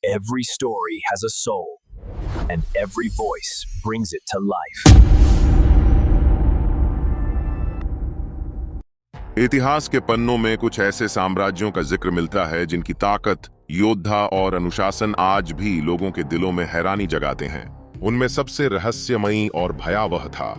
Every story has a soul, and every voice brings it to life. इतिहास के पन्नों में कुछ ऐसे साम्राज्यों का जिक्र मिलता है जिनकी ताकत, योद्धा और अनुशासन आज भी लोगों के दिलों में हैरानी जगाते हैं। उनमें सबसे रहस्यमयी और भयावह था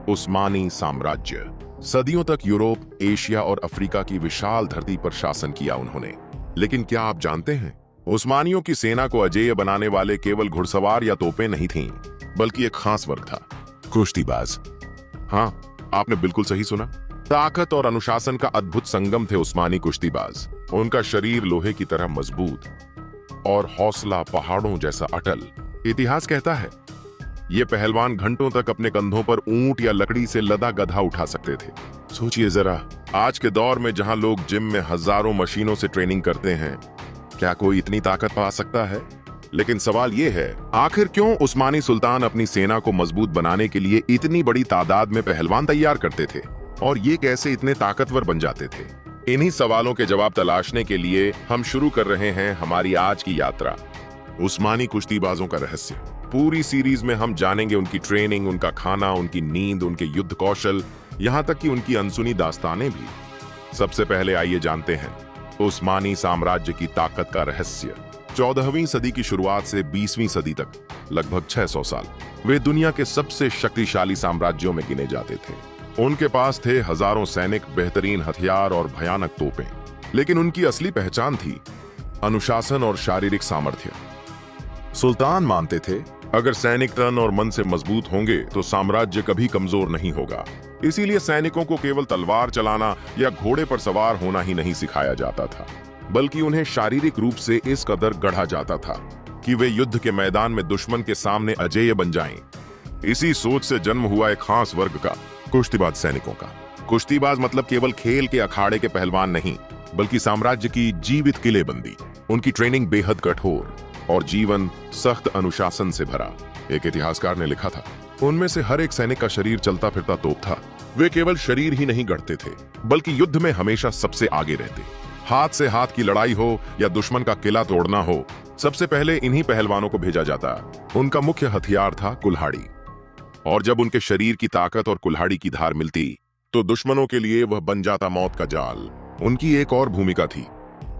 उस्मानी साम्राज्य। सदियों तक यूरोप, एशिया और अफ्रीका की विशाल धरती पर शासन किया उन्होंने। लेकिन क्या आप जानते हैं, उस्मानियों की सेना को अजेय बनाने वाले केवल घुड़सवार या तोपें नहीं थीं, बल्कि एक खास वर्ग था, कुश्तीबाज। हाँ, आपने बिल्कुल सही सुना। ताकत और अनुशासन का अद्भुत संगम थे उस्मानी कुश्तीबाज। उनका शरीर लोहे की तरह मजबूत और हौसला पहाड़ों जैसा अटल। इतिहास कहता है ये पहलवान घंटों तक अपने कंधों पर ऊंट या लकड़ी से लदा गधा उठा सकते थे। सोचिए जरा, आज के दौर में जहां लोग जिम में हजारों मशीनों से ट्रेनिंग करते हैं, क्या कोई इतनी ताकत पा सकता है? लेकिन सवाल ये है, आखिर क्यों उस्मानी सुल्तान अपनी सेना को मजबूत बनाने के लिए इतनी बड़ी तादाद में पहलवान तैयार करते थे, और ये कैसे इतने ताकतवर बन जाते थे? इन्हीं सवालों के जवाब तलाशने के लिए हम शुरू कर रहे हैं हमारी आज की यात्रा, उस्मानी कुश्तीबाजों का रहस्य। पूरी सीरीज में हम जानेंगे उनकी ट्रेनिंग, उनका खाना, उनकी नींद, उनके युद्ध कौशल, यहाँ तक कि उनकी अनसुनी दास्तानें भी। सबसे पहले आइए जानते हैं उस्मानी साम्राज्य की ताकत का रहस्य। 14वीं सदी की शुरुआत से 20वीं सदी तक लगभग 600 साल वे दुनिया के सबसे शक्तिशाली साम्राज्यों में गिने जाते थे। उनके पास थे हजारों सैनिक, बेहतरीन हथियार और भयानक तोपें। लेकिन उनकी असली पहचान थी अनुशासन और शारीरिक सामर्थ्य। सुल्तान मानते थे, अगर सैनिक तन और मन से मजबूत होंगे तो साम्राज्य कभी कमजोर नहीं होगा। इसीलिए सैनिकों को केवल तलवार चलाना या घोड़े पर सवार होना ही नहीं सिखाया जाता था, बल्कि उन्हें शारीरिक रूप से इस कदर गढ़ा जाता था कि वे युद्ध के मैदान में दुश्मन के सामने अजेय बन जाएं। इसी सोच से जन्म हुआ एक खास वर्ग का, कुश्तीबाज सैनिकों का। कुश्तीबाज मतलब केवल खेल के अखाड़े के पहलवान नहीं, बल्कि साम्राज्य की जीवित किलेबंदी। उनकी ट्रेनिंग बेहद कठोर और जीवन सख्त अनुशासन से भरा। एक इतिहासकार ने लिखा था, उनमें से हर एक सैनिक का शरीर चलता फिरता तोप था। वे केवल शरीर ही नहीं गढ़ते थे, बल्कि युद्ध में हमेशा सबसे आगे रहते। हाथ से हाथ की लड़ाई हो या दुश्मन का किला तोड़ना हो, सबसे पहले इन्हीं पहलवानों को भेजा जाता। उनका मुख्य हथियार था कुल्हाड़ी, और जब उनके शरीर की ताकत और कुल्हाड़ी की धार मिलती तो दुश्मनों के लिए वह बन जाता मौत का जाल। उनकी एक और भूमिका थी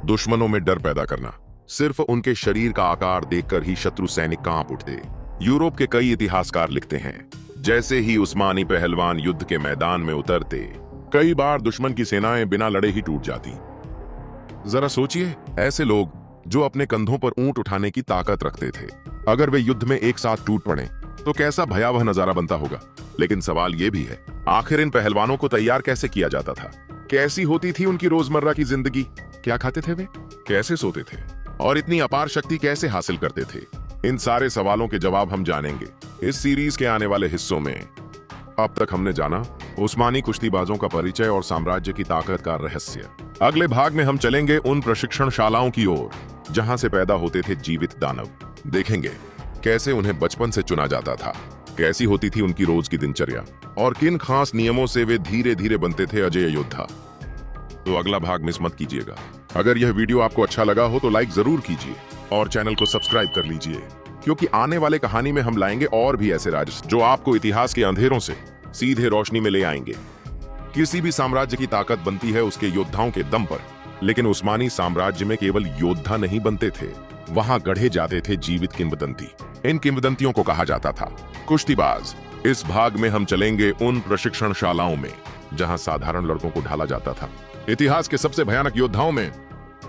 दुश्मनों में डर पैदा करना। सिर्फ उनके शरीर का आकार देखकर ही शत्रु सैनिक कांप उठते। यूरोप के कई इतिहासकार लिखते हैं, जैसे ही उस्मानी पहलवान युद्ध के मैदान में उतरते, कई बार दुश्मन की सेनाएं बिना लड़े ही टूट जाती। जरा सोचिए, ऐसे लोग जो अपने कंधों पर ऊंट उठाने की ताकत रखते थे, अगर वे युद्ध में एक साथ टूट पड़े तो कैसा भयावह नजारा बनता होगा। लेकिन सवाल यह भी है, आखिर इन पहलवानों को तैयार कैसे किया जाता था? कैसी होती थी उनकी रोजमर्रा की जिंदगी? क्या खाते थे वे? कैसे सोते थे? और इतनी अपार शक्ति कैसे हासिल करते थे? इन सारे सवालों के जवाब हम जानेंगे इस सीरीज के आने वाले हिस्सों में। अब तक हमने जाना उस्मानी कुश्तीबाजों का परिचय और साम्राज्य की ताकत का रहस्य। अगले भाग में हम चलेंगे उन प्रशिक्षणशालाओं की ओर जहां से पैदा होते थे जीवित दानव। देखेंगे कैसे उन्हें बचपन से चुना जाता था, कैसी होती थी उनकी रोज की दिनचर्या, और किन खास नियमों से वे धीरे धीरे बनते थे अजेय योद्धा। तो अगला भाग मिस मत कीजिएगा। अगर यह वीडियो आपको अच्छा लगा हो तो लाइक जरूर कीजिए और चैनल को सब्सक्राइब कर लीजिए, क्योंकि आने वाले कहानी में हम लाएंगे और भी ऐसे राज जो आपको इतिहास के अंधेरों से सीधे रोशनी में ले आएंगे। किसी भी साम्राज्य की ताकत बनती है उसके योद्धाओं के दम पर, लेकिन उस्मानी साम्राज्य में केवल योद्धा नहीं बनते थे, वहां गढ़े जाते थे जीवित किंवदंती। इन किंवदंतियों को कहा जाता था कुश्तीबाज। इस भाग में हम चलेंगे उन प्रशिक्षणशालाओं में जहां साधारण लड़कों को ढाला जाता था। इतिहास के सबसे भयानक योद्धाओं में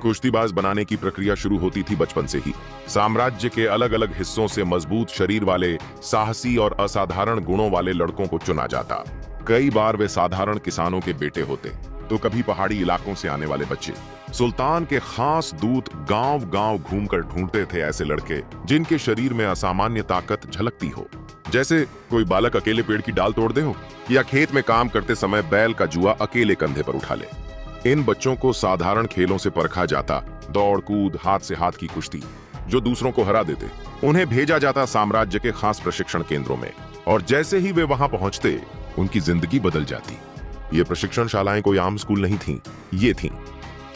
कुश्तीबाज बनाने की प्रक्रिया शुरू होती थी बचपन से ही। साम्राज्य के अलग अलग हिस्सों से मजबूत शरीर वाले, साहसी और असाधारण गुणों वाले लड़कों को चुना जाता। कई बार वे साधारण किसानों के बेटे होते, तो कभी पहाड़ी इलाकों से आने वाले बच्चे। सुल्तान के खास दूत गांव गांव घूमकर ढूंढते थे ऐसे लड़के जिनके शरीर में असामान्य ताकत झलकती हो, जैसे कोई बालक अकेले पेड़ की डाल तोड़ दे हो, या खेत में काम करते समय बैल का जुआ अकेले कंधे पर उठा ले। इन बच्चों को साधारण खेलों से परखा जाता, दौड़ कूद, हाथ से हाथ की कुश्ती, जो दूसरों को हरा देते। उन्हें भेजा जाता साम्राज्य के खास प्रशिक्षण केंद्रों में, और जैसे ही वे वहां पहुंचते उनकी जिंदगी बदल जाती। ये प्रशिक्षणशालाएं कोई आम स्कूल नहीं थीं, ये थीं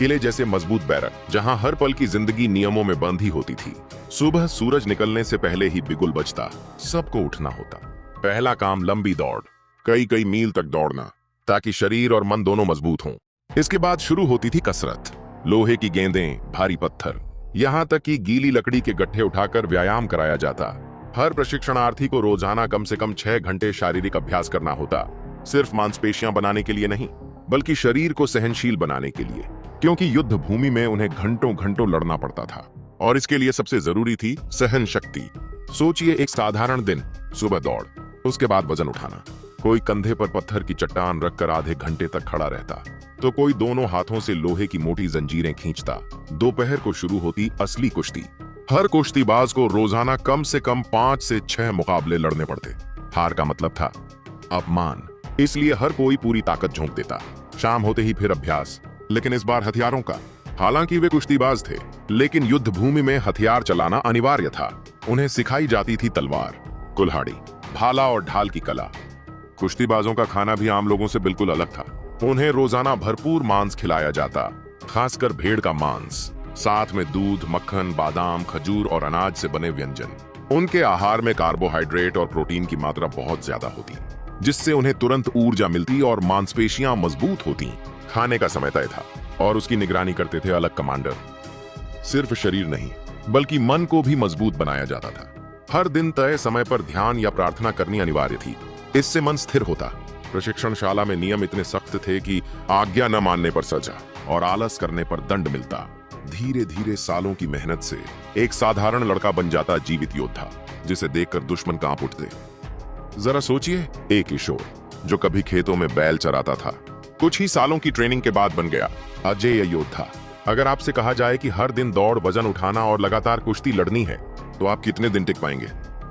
किले जैसे मजबूत बैरक, जहां हर पल की जिंदगी नियमों में बंधी होती थी। सुबह सूरज निकलने से पहले ही बिगुल बजता, सबको उठना होता। पहला काम लंबी दौड़, कई मील तक दौड़ना, ताकि शरीर और मन दोनों मजबूत हों। इसके बाद शुरू होती थी कसरत, लोहे की गेंदें, भारी पत्थर, यहाँ तक कि गीली लकड़ी के गट्ठे उठाकर व्यायाम कराया जाता। हर प्रशिक्षणार्थी को रोजाना कम से कम 6 घंटे शारीरिक अभ्यास करना होता, सिर्फ मांसपेशियां बनाने के लिए नहीं, बल्कि शरीर को सहनशील बनाने के लिए, क्योंकि युद्ध भूमि में उन्हें घंटों लड़ना पड़ता था। और इसके लिए सबसे जरूरी थी सहन शक्ति। सोचिए, एक साधारण दिन, सुबह दौड़, उसके बाद वजन उठाना। कोई कंधे पर पत्थर की चट्टान रखकर आधे घंटे तक खड़ा रहता, तो कोई दोनों हाथों से लोहे की मोटी जंजीरें खींचता। दोपहर को शुरू होती असली कुश्ती। हर कुश्तीबाज को रोजाना कम से कम 5 से 6 मुकाबले लड़ने पड़ते। हार का मतलब था अपमान, इसलिए हर कोई पूरी ताकत झोंक देता। शाम होते ही फिर अभ्यास, लेकिन इस बार हथियारों का। हालांकि वे कुश्तीबाज थे, लेकिन युद्ध भूमि में हथियार चलाना अनिवार्य था। उन्हें सिखाई जाती थी तलवार, कुल्हाड़ी, भाला और ढाल की कला। कुश्तीबाजों का खाना भी आम लोगों से बिल्कुल अलग था। उन्हें रोजाना भरपूर मांस खिलाया जाता, खासकर भेड़ का मांस, साथ में दूध, मक्खन, बादाम, खजूर और अनाज से बने व्यंजन। उनके आहार में कार्बोहाइड्रेट और प्रोटीन की मात्रा बहुत ज्यादा होती, जिससे उन्हें तुरंत ऊर्जा मिलती और मांसपेशियां मजबूत होती। खाने का समय तय था और उसकी निगरानी करते थे अलग कमांडर। सिर्फ शरीर नहीं, बल्कि मन को भी मजबूत बनाया जाता था। हर दिन तय समय पर ध्यान या प्रार्थना करनी अनिवार्य थी, इससे मन स्थिर होता। प्रशिक्षणशाला में नियम इतने सख्त थे कि आज्ञा न मानने पर सजा और आलस करने पर दंड मिलता। धीरे धीरे सालों की मेहनत से एक साधारण लड़का बन जाता जीवित योद्धा, जिसे देखकर दुश्मन कांप उठते। जरा सोचिए, एक किशोर जो कभी खेतों में बैल चराता था, कुछ ही सालों की ट्रेनिंग के बाद बन गया अजेय योद्धा। अगर आपसे कहा जाए कि हर दिन दौड़, वजन उठाना और लगातार कुश्ती लड़नी है, तो आप कितने दिन टिक पाएंगे?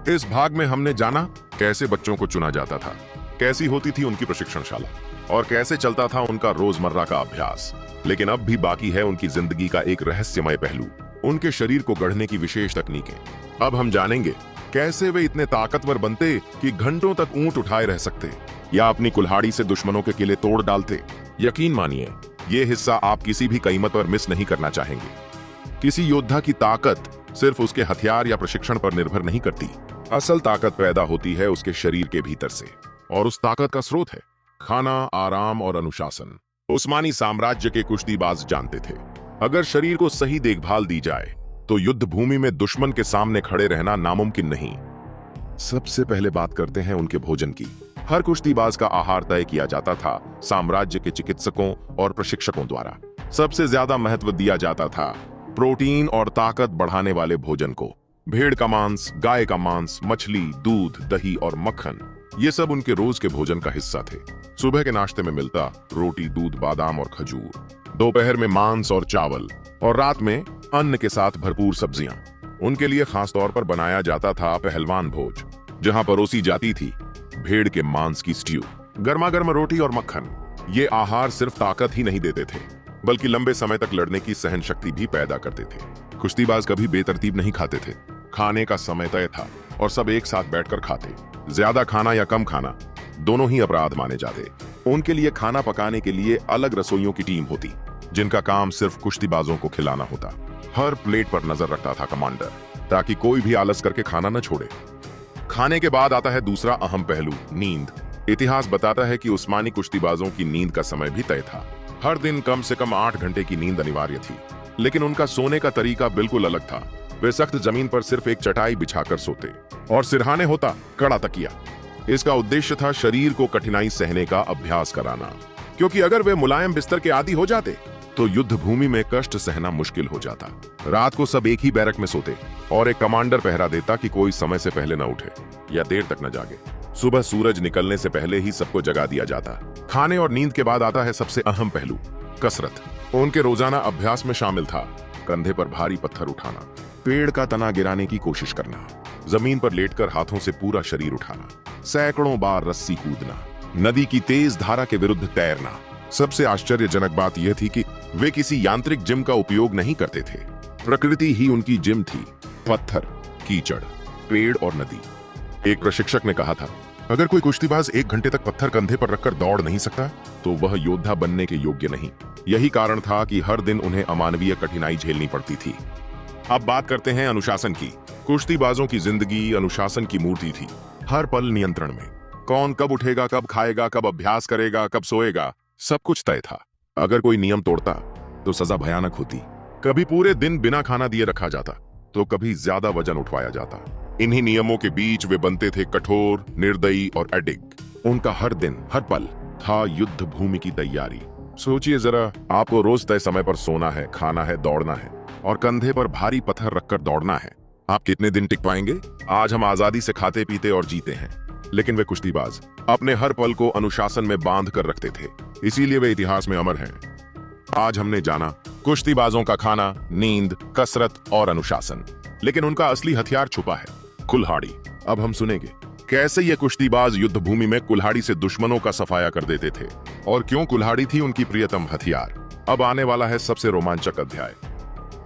इस भाग में हमने जाना कैसे बच्चों को चुना जाता था, कैसी होती थी उनकी प्रशिक्षणशाला और कैसे चलता था उनका रोजमर्रा का अभ्यास। लेकिन अब भी बाकी है उनकी जिंदगी का एक रहस्यमय पहलू, उनके शरीर को गढ़ने की विशेष तकनीकें। अब हम जानेंगे कैसे वे इतने ताकतवर बनते कि घंटों तक ऊंट उठाए रह सकते या अपनी कुल्हाड़ी से दुश्मनों के किले तोड़ डालते। यकीन मानिए, ये हिस्सा आप किसी भी कीमत पर मिस नहीं करना चाहेंगे। किसी योद्धा की ताकत सिर्फ उसके हथियार या प्रशिक्षण पर निर्भर नहीं करती। असल ताकत पैदा होती है उसके शरीर के भीतर से, और उस ताकत का स्रोत है खाना, आराम और अनुशासन। उस्मानी साम्राज्य के कुश्तीबाज जानते थे, अगर शरीर को सही देखभाल दी जाए तो युद्ध भूमि में दुश्मन के सामने खड़े रहना नामुमकिन नहीं। सबसे पहले बात करते हैं उनके भोजन की। हर कुश्तीबाज का आहार तय किया जाता था साम्राज्य के चिकित्सकों और प्रशिक्षकों द्वारा। सबसे ज्यादा महत्व दिया जाता था प्रोटीन और ताकत बढ़ाने वाले भोजन को। भेड़ का मांस, गाय का मांस, मछली, दूध, दही और मक्खन, ये सब उनके रोज के भोजन का हिस्सा थे। सुबह के नाश्ते में मिलता रोटी, दूध, बादाम और खजूर, दोपहर में मांस और चावल, और रात में अन्न के साथ भरपूर सब्जियां। उनके लिए खास तौर पर बनाया जाता था पहलवान भोज, जहां परोसी जाती थी भेड़ के मांस की स्ट्यू, गर्मा गर्म रोटी और मक्खन। ये आहार सिर्फ ताकत ही नहीं देते थे, बल्कि लंबे समय तक लड़ने की सहन शक्ति भी पैदा करते थे। कुश्तीबाज कभी बेतरतीब नहीं खाते थे, खाने का समय तय था और सब एक साथ बैठकर खाते। ज्यादा खाना या कम खाना, दोनों ही अपराध माने जाते। उनके लिए खाना पकाने के लिए अलग रसोइयों की टीम होती, जिनका काम सिर्फ कुश्तीबाजों को खिलाना होता। हर प्लेट पर नजर रखता था कमांडर, ताकि कोई भी आलस करके खाना न छोड़े। खाने के बाद आता है दूसरा अहम पहलू, नींद। इतिहास बताता है कि उस्मानी कुश्तीबाजों की नींद का समय भी तय था। हर दिन कम से कम 8 घंटे की नींद अनिवार्य थी, लेकिन उनका सोने का तरीका बिल्कुल अलग था। वे सख्त जमीन पर सिर्फ एक चटाई बिछाकर सोते और सिरहाने होता कड़ा तकिया। इसका उद्देश्य था शरीर को कठिनाई सहने का अभ्यास कराना, क्योंकि अगर वे मुलायम बिस्तर के आदी हो जाते तो युद्ध भूमि में कष्ट सहना मुश्किल हो जाता। रात को सब एक ही बैरक में सोते और एक कमांडर पहरा देता कि कोई समय से पहले न उठे या देर तक न जागे। सुबह सूरज निकलने से पहले ही सबको जगा दिया जाता। खाने और नींद के बाद आता है सबसे अहम पहलू, कसरत। उनके रोजाना अभ्यास में शामिल था कंधे पर भारी पत्थर उठाना, पेड़ का तना गिराने की कोशिश करना, जमीन पर लेटकर हाथों से पूरा शरीर उठाना, सैकड़ों बार रस्सी कूदना, नदी की तेज धारा के विरुद्ध तैरना। सबसे आश्चर्यजनक बात यह थी कि वे किसी यांत्रिक जिम का उपयोग नहीं करते थे। प्रकृति ही उनकी जिम थी, पत्थर, कीचड़, पेड़ और नदी। एक प्रशिक्षक ने कहा था, अगर कोई कुश्तीबाज 1 घंटे तक पत्थर कंधे पर रखकर दौड़ नहीं सकता तो वह योद्धा बनने के योग्य नहीं। यही कारण था कि हर दिन उन्हें अमानवीय कठिनाई झेलनी पड़ती थी। अब बात करते हैं अनुशासन की। कुश्तीबाजों की जिंदगी अनुशासन की मूर्ति थी। हर पल नियंत्रण में। कौन कब उठेगा, कब खाएगा, कब अभ्यास करेगा, कब सोएगा, सब कुछ तय था। अगर कोई नियम तोड़ता तो सजा भयानक होती। कभी पूरे दिन बिना खाना दिए रखा जाता तो कभी ज्यादा वजन उठवाया जाता। इन्हीं नियमों के बीच वे बनते थे कठोर, निर्दयी और अडिग। उनका हर दिन, हर पल था युद्ध भूमि की तैयारी। सोचिए जरा, आपको रोज तय समय पर सोना है, खाना है, दौड़ना है और कंधे पर भारी पत्थर रखकर दौड़ना है। आप कितने दिन टिक पाएंगे? आज हम आजादी से खाते पीते और जीते हैं, लेकिन वे कुश्तीबाज अपने हर पल को अनुशासन में बांध कर रखते थे। इसीलिए वे इतिहास में अमर हैं। आज हमने जाना कुश्तीबाजों का खाना, नींद, कसरत और अनुशासन, लेकिन उनका असली हथियार छुपा है, कुल्हाड़ी। अब हम सुनेंगे कैसे ये कुश्तीबाज युद्ध भूमि में कुल्हाड़ी से दुश्मनों का सफाया कर देते थे और क्यों कुल्हाड़ी थी उनकी प्रियतम हथियार। अब आने वाला है सबसे रोमांचक अध्याय।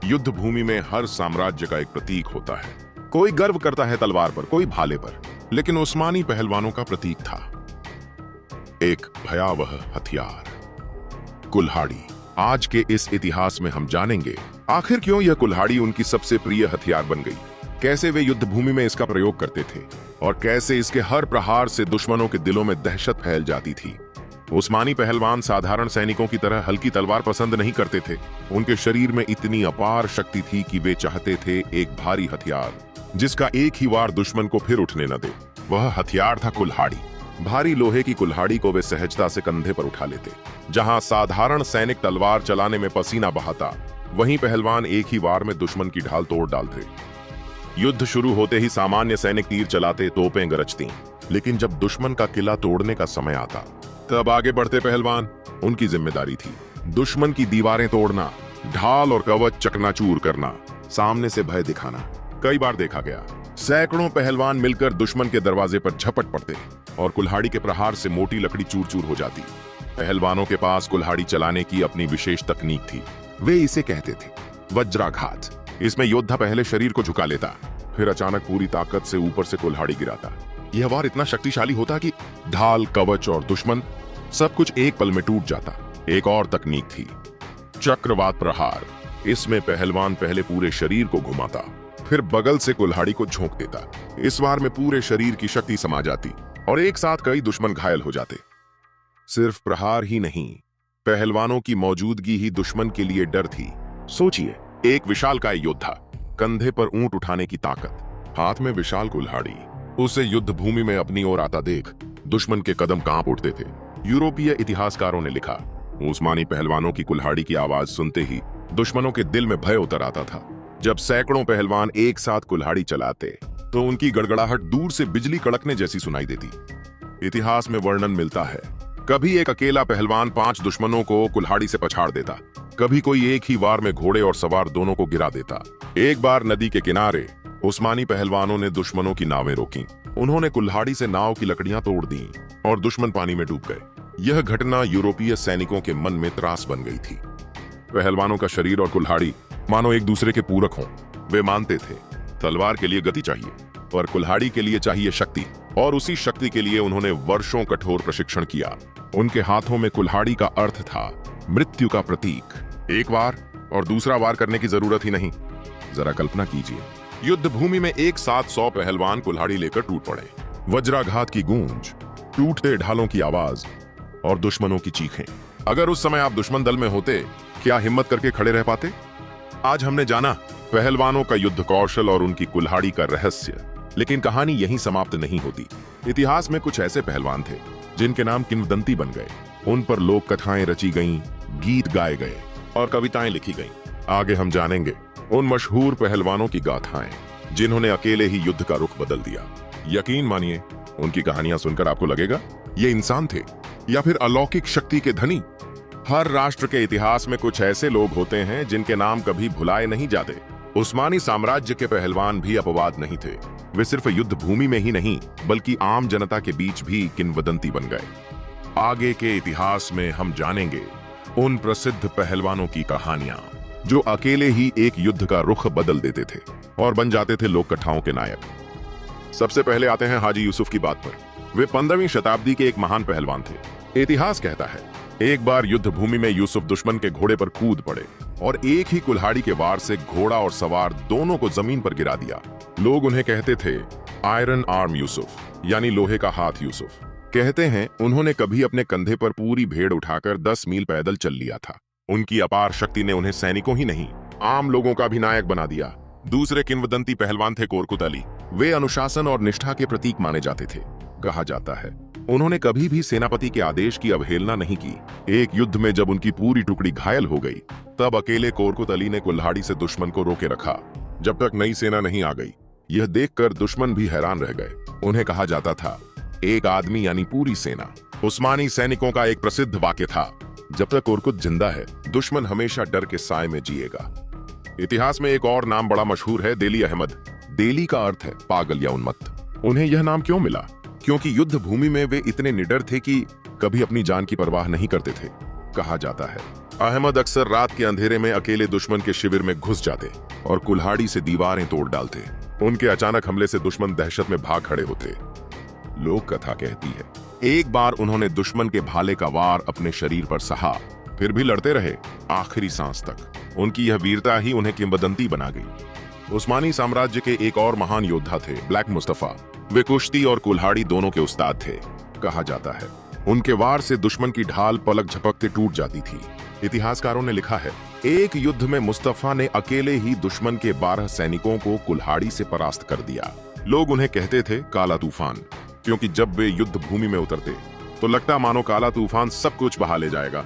युद्ध भूमि में हर साम्राज्य का एक प्रतीक होता है। कोई गर्व करता है तलवार पर, कोई भाले पर, लेकिन उस्मानी पहलवानों का प्रतीक था एक भयावह हथियार, कुल्हाड़ी। आज के इस इतिहास में हम जानेंगे आखिर क्यों यह कुल्हाड़ी उनकी सबसे प्रिय हथियार बन गई, कैसे वे युद्ध भूमि में इसका प्रयोग करते थे और कैसे इसके हर प्रहार से दुश्मनों के दिलों में दहशत फैल जाती थी। उस्मानी पहलवान साधारण सैनिकों की तरह हल्की तलवार पसंद नहीं करते थे। उनके शरीर में इतनी अपार शक्ति थी कि वे चाहते थे एक भारी हथियार जिसका एक ही वार दुश्मन को फिर उठने न दे। वह हथियार था कुल्हाड़ी। भारी लोहे की कुल्हाड़ी को वे सहजता से कंधे पर उठा लेते। जहां साधारण सैनिक तलवार चलाने में पसीना बहाता, वहीं पहलवान एक ही वार में दुश्मन की ढाल तोड़ डालते। युद्ध शुरू होते ही सामान्य सैनिक तीर चलाते, तोपें गरजती, लेकिन जब दुश्मन का किला तोड़ने का समय आता तब आगे बढ़ते पहलवान। उनकी जिम्मेदारी थी दुश्मन की दीवारें तोड़ना, ढाल और कवच चकनाचूर करना, सामने से भय दिखाना। कई बार देखा गया सैकड़ों पहलवान मिलकर दुश्मन के दरवाजे पर झपट पड़ते और कुल्हाड़ी के प्रहार से मोटी लकड़ी चूर चूर हो जाती। पहलवानों के पास कुल्हाड़ी चलाने की अपनी विशेष तकनीक थी। वे इसे कहते थे वज्राघात। इसमें योद्धा पहले शरीर को झुका लेता, फिर अचानक पूरी ताकत से ऊपर से कुल्हाड़ी गिराता। यह वार इतना शक्तिशाली होता कि ढाल, कवच और दुश्मन सब कुछ एक पल में टूट जाता। एक और तकनीक थी चक्रवात प्रहार। इसमें पहलवान पहले पूरे शरीर को घुमाता, फिर बगल से कुल्हाड़ी को झोंक देता। इस वार में पूरे शरीर की शक्ति समा जाती और एक साथ कई दुश्मन घायल हो जाते। सिर्फ प्रहार ही नहीं, पहलवानों की मौजूदगी ही दुश्मन के लिए डर थी। सोचिए, एक विशालकाय योद्धा, कंधे पर ऊंट उठाने की ताकत, हाथ में विशाल कुल्हाड़ी। उसे युद्ध भूमि में अपनी ओर आता देख दुश्मन के कदम कांप उठते थे। यूरोपीय इतिहासकारों ने लिखा, उस्मानी पहलवानों की कुल्हाड़ी की आवाज सुनते ही दुश्मनों के दिल में भय उतर आता था। जब सैकड़ों पहलवान एक साथ कुल्हाड़ी चलाते तो उनकी गड़गड़ाहट दूर से बिजली कड़कने जैसी सुनाई देती। इतिहास में वर्णन मिलता है, कभी एक अकेला पहलवान 5 दुश्मनों को कुल्हाड़ी से पछाड़ देता, कभी कोई एक ही वार में घोड़े और सवार दोनों को गिरा देता। एक बार नदी के किनारे उस्मानी पहलवानों ने दुश्मनों की नावें रोकी। उन्होंने कुल्हाड़ी से नाव की लकड़ियां तोड़ दी और दुश्मन पानी में डूब गए। यह घटना यूरोपीय सैनिकों के मन में त्रास बन गई थी। पहलवानों का शरीर और कुल्हाड़ी मानो एक दूसरे के पूरक हों। वे मानते थे तलवार के लिए गति चाहिए और कुल्हाड़ी के लिए चाहिए शक्ति, और उसी शक्ति के लिए उन्होंने वर्षों कठोर प्रशिक्षण किया। उनके हाथों में कुल्हाड़ी का अर्थ था मृत्यु का प्रतीक। एक वार और दूसरा वार करने की जरूरत ही नहीं। जरा कल्पना कीजिए, युद्ध भूमि में एक साथ 100 पहलवान कुल्हाड़ी लेकर टूट पड़े। वज्राघात की गूंज, टूटते ढालों की आवाज और दुश्मनों की चीखें। अगर उस समय आप दुश्मन दल में होते, क्या हिम्मत करके खड़े रह पाते? आज हमने जाना पहलवानों का युद्ध कौशल और उनकी कुल्हाड़ी का रहस्य, लेकिन कहानी यहीं समाप्त नहीं होती। इतिहास में कुछ ऐसे पहलवान थे जिनके नाम किंवदंती बन गए। उन पर लोक कथाएं रची गईं, गीत गाए गए और कविताएं लिखी गईं। आगे हम जानेंगे उन मशहूर पहलवानों की गाथाएं जिन्होंने अकेले ही युद्ध का रुख बदल दिया। यकीन मानिए, उनकी कहानियां सुनकर आपको लगेगा ये इंसान थे या फिर अलौकिक शक्ति के धनी। हर राष्ट्र के इतिहास में कुछ ऐसे लोग होते हैं जिनके नाम कभी भुलाए नहीं जाते। उस्मानी साम्राज्य के पहलवान भी अपवाद नहीं थे। वे सिर्फ युद्ध भूमि में ही नहीं बल्कि आम जनता के बीच भी किंवदंती बन गए। आगे के इतिहास में हम जानेंगे उन प्रसिद्ध पहलवानों की कहानियां जो अकेले ही एक युद्ध का रुख बदल देते थे और बन जाते थे लोक कथाओं के नायक। सबसे पहले आते हैं हाजी यूसुफ की बात पर। वे 15वीं शताब्दी के एक महान पहलवान थे। इतिहास कहता है एक बार युद्ध भूमि में यूसुफ दुश्मन के घोड़े पर कूद पड़े और एक ही कुल्हाड़ी के वार से घोड़ा और सवार दोनों को जमीन पर गिरा दिया। लोग उन्हें कहते थे आयरन आर्म यूसुफ, यानी लोहे का हाथ यूसुफ। कहते हैं उन्होंने कभी अपने कंधे पर पूरी भेड़ उठाकर 10 मील पैदल चल लिया था। उनकी अपार शक्ति ने उन्हें सैनिकों ही नहीं, आम लोगों का भी नायक बना दिया। दूसरे किंवदंती पहलवान थे कोरकुत अली। वे अनुशासन और निष्ठा के प्रतीक माने जाते थे। कहा जाता है उन्होंने कभी भी सेनापति के आदेश की अवहेलना नहीं की। एक युद्ध में जब उनकी पूरी टुकड़ी घायल हो गई, तब अकेले कोरकुत अली ने कुल्हाड़ी से दुश्मन को रोके रखा जब तक नई सेना नहीं आ गई। यह देखकर दुश्मन भी हैरान रह गए। उन्हें कहा जाता था एक आदमी यानी पूरी सेना। उस्मानी सैनिकों का एक प्रसिद्ध वाक्य था, जब तक कोरकुत जिंदा है दुश्मन हमेशा डर के साए में जिएगा। इतिहास में एक और नाम बड़ा मशहूर है, देली अहमद। देली का अर्थ है पागल या उन्मत्त। उन्हें यह नाम क्यों मिला? क्योंकि युद्ध भूमि में वे इतने निडर थे कि कभी अपनी जान की परवाह नहीं करते थे। कहा जाता है अहमद अक्सर रात के अंधेरे में अकेले दुश्मन के शिविर में घुस जाते और कुल्हाड़ी से दीवारें तोड़ डालते। उनके अचानक हमले से दुश्मन दहशत में भाग खड़े होते। लोक कथा कहती है एक बार उन्होंने दुश्मन के भाले का वार अपने शरीर पर सहा, फिर भी लड़ते रहे आखिरी सांस तक। उनकी यह वीरता ही उन्हें किंवदंती बना गई। उस्मानी साम्राज्य के एक और महान योद्धा थे ब्लैक मुस्तफा। वे कुश्ती और कुल्हाड़ी दोनों के उस्ताद थे। कहा जाता है उनके वार से दुश्मन की ढाल पलक झपकते टूट जाती थी। इतिहासकारों ने लिखा है एक युद्ध में मुस्तफा ने अकेले ही दुश्मन के 12 सैनिकों को कुल्हाड़ी से परास्त कर दिया। लोग उन्हें कहते थे काला तूफान, क्योंकि जब वे युद्ध भूमि में उतरते तो लगता मानो काला तूफान सब कुछ बहा ले जाएगा।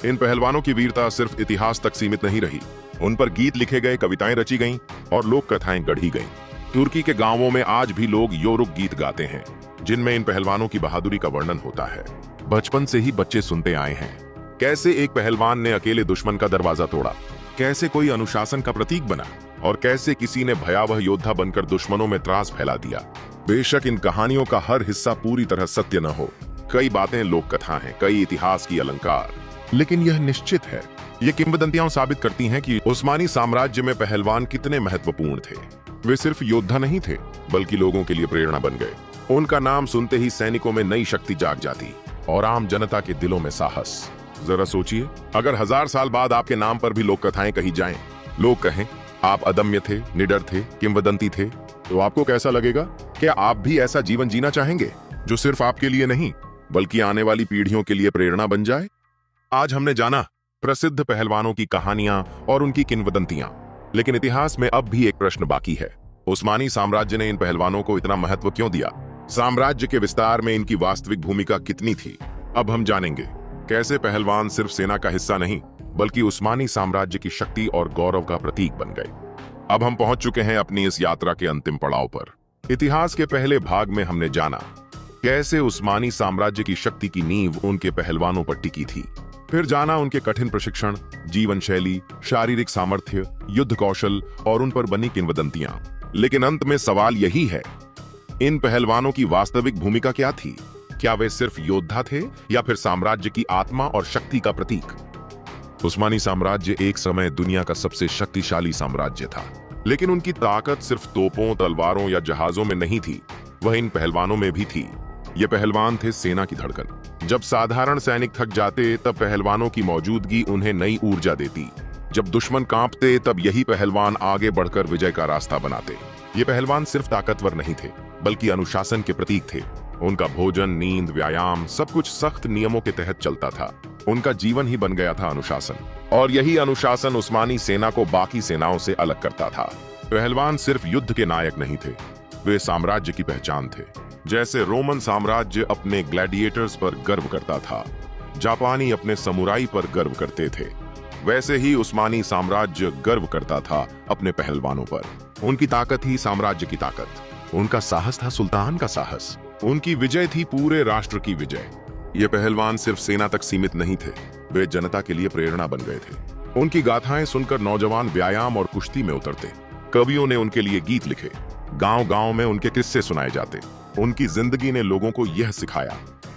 इन पहलवानों की वीरता सिर्फ इतिहास तक सीमित नहीं रही। उन पर गीत लिखे गए, कविताएं रची गईं और लोक कथाएं गढ़ी गईं। तुर्की के गांवों में आज भी लोग योरुक गीत गाते हैं, जिनमें इन पहलवानों की बहादुरी का वर्णन होता है। बचपन से ही बच्चे सुनते आए हैं कैसे एक पहलवान ने अकेले दुश्मन का दरवाजा तोड़ा, कैसे कोई अनुशासन का प्रतीक बना और कैसे किसी ने भयावह योद्धा बनकर दुश्मनों में त्रास फैला दिया। बेशक इन कहानियों का हर हिस्सा पूरी तरह सत्य न हो, कई बातें लोक कथा हैं, कई इतिहास की अलंकार, लेकिन यह निश्चित है ये किंवदंतियां साबित करती हैं कि उस्मानी साम्राज्य में पहलवान कितने महत्वपूर्ण थे। वे सिर्फ योद्धा नहीं थे, बल्कि लोगों के लिए प्रेरणा बन गए। उनका नाम सुनते ही सैनिकों में नई शक्ति जाग जाती और आम जनता के दिलों में साहस। जरा सोचिए, अगर 1000 साल बाद आपके नाम पर भी लोक कथाएं कही जाएं, लोग कहें आप अदम्य थे, निडर थे, किंवदंती थे, तो आपको कैसा लगेगा? क्या आप भी ऐसा जीवन जीना चाहेंगे जो सिर्फ आपके लिए नहीं बल्कि आने वाली पीढ़ियों के लिए प्रेरणा बन जाए? आज हमने जाना प्रसिद्ध पहलवानों की कहानियां और उनकी किंवदंतियां, लेकिन इतिहास में अब भी एक प्रश्न बाकी है। उस्मानी साम्राज्य ने इन पहलवानों को इतना महत्व क्यों दिया? साम्राज्य के विस्तार में इनकी वास्तविक भूमिका कितनी थी? अब हम जानेंगे कैसे पहलवान सिर्फ सेना का हिस्सा नहीं बल्कि उस्मानी साम्राज्य की शक्ति और गौरव का प्रतीक बन गए। अब हम पहुंच चुके हैं अपनी इस यात्रा के अंतिम पड़ाव पर। इतिहास के पहले भाग में हमने जाना कैसे उस्मानी साम्राज्य की शक्ति की नींव उनके पहलवानों पर टिकी थी। फिर जाना उनके कठिन प्रशिक्षण, जीवन शैली, शारीरिक सामर्थ्य, युद्ध कौशल और उन पर बनी किंवदंतियां। लेकिन अंत में सवाल यही है, इन पहलवानों की वास्तविक भूमिका क्या थी? क्या वे सिर्फ योद्धा थे या फिर साम्राज्य की आत्मा और शक्ति का प्रतीक? उस्मानी साम्राज्य एक समय दुनिया का सबसे शक्तिशाली साम्राज्य था, लेकिन उनकी ताकत सिर्फ तोपों, तलवारों या जहाजों में नहीं थी, वह इन पहलवानों में भी थी। ये पहलवान थे सेना की धड़कन। जब साधारण सैनिक थक जाते तब पहलवानों की मौजूदगी उन्हें नई ऊर्जा देती। जब दुश्मन कांपते तब यही पहलवान आगे बढ़कर विजय का रास्ता बनाते। ये पहलवान सिर्फ ताकतवर नहीं थे बल्कि अनुशासन के प्रतीक थे। उनका भोजन, नींद, व्यायाम सब कुछ सख्त नियमों के तहत चलता था। उनका जीवन ही बन गया था अनुशासन, और यही अनुशासन उस्मानी सेना को बाकी सेनाओं से अलग करता था। पहलवान सिर्फ युद्ध के नायक नहीं थे, वे साम्राज्य की पहचान थे। जैसे रोमन साम्राज्य अपने ग्लैडिएटर्स पर गर्व करता था, जापानी अपने समुराई पर गर्व करते थे, वैसे ही उस्मानी साम्राज्य गर्व करता था अपने पहलवानों पर। उनकी ताकत ही साम्राज्य की ताकत, उनका साहस था सुल्तान का साहस, उनकी विजय थी पूरे राष्ट्र की विजय। ये पहलवान सिर्फ सेना तक सीमित नहीं थे, वे जनता के लिए प्रेरणा बन गए थे। उनकी गाथाएं सुनकर नौजवान व्यायाम और कुश्ती में उतरते। कवियों ने उनके लिए गीत लिखे, गांव-गांव में उनके किस्से सुनाए जाते। उनकी जिंदगी ने लोगों को यह सिखाया,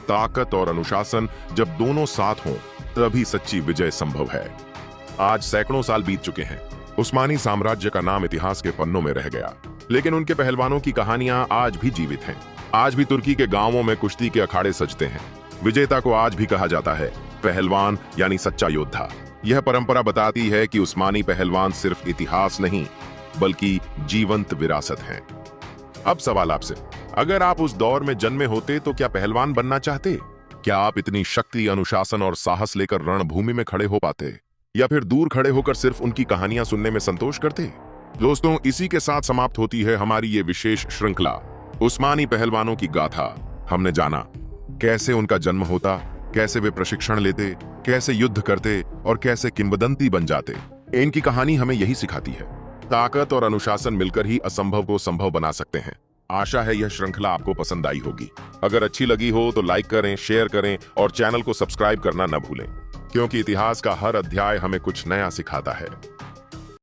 ताकत और अनुशासन जब दोनों साथ हों तभी सच्ची विजय संभव है। आज सैकड़ों साल बीत चुके हैं, उस्मानी साम्राज्य का नाम इतिहास के पन्नों में रह गया, लेकिन उनके पहलवानों की कहानियां आज भी जीवित हैं। आज भी तुर्की के गांवों में कुश्ती के अखाड़े सजते हैं। विजेता को आज भी कहा जाता है पहलवान यानी सच्चा योद्धा। यह परंपरा बताती है कि उस्मानी पहलवान सिर्फ इतिहास नहीं बल्कि जीवंत विरासत हैं। अब सवाल आपसे, अगर आप उस दौर में जन्मे होते तो क्या पहलवान बनना चाहते? क्या आप इतनी शक्ति, अनुशासन और साहस लेकर रणभूमि में खड़े हो पाते, या फिर दूर खड़े होकर सिर्फ उनकी कहानियां सुनने में संतोष करते? दोस्तों, इसी के साथ समाप्त होती है हमारी ये विशेष श्रृंखला, उस्मानी पहलवानों की गाथा। हमने जाना कैसे उनका जन्म होता, कैसे वे प्रशिक्षण लेते, कैसे युद्ध करते और कैसे किंवदंती बन जाते। इनकी कहानी हमें यही सिखाती है, ताकत और अनुशासन मिलकर ही असंभव को संभव बना सकते हैं। आशा है यह श्रृंखला आपको पसंद आई होगी। अगर अच्छी लगी हो तो लाइक करें, शेयर करें और चैनल को सब्सक्राइब करना न भूलें, क्योंकि इतिहास का हर अध्याय हमें कुछ नया सिखाता है।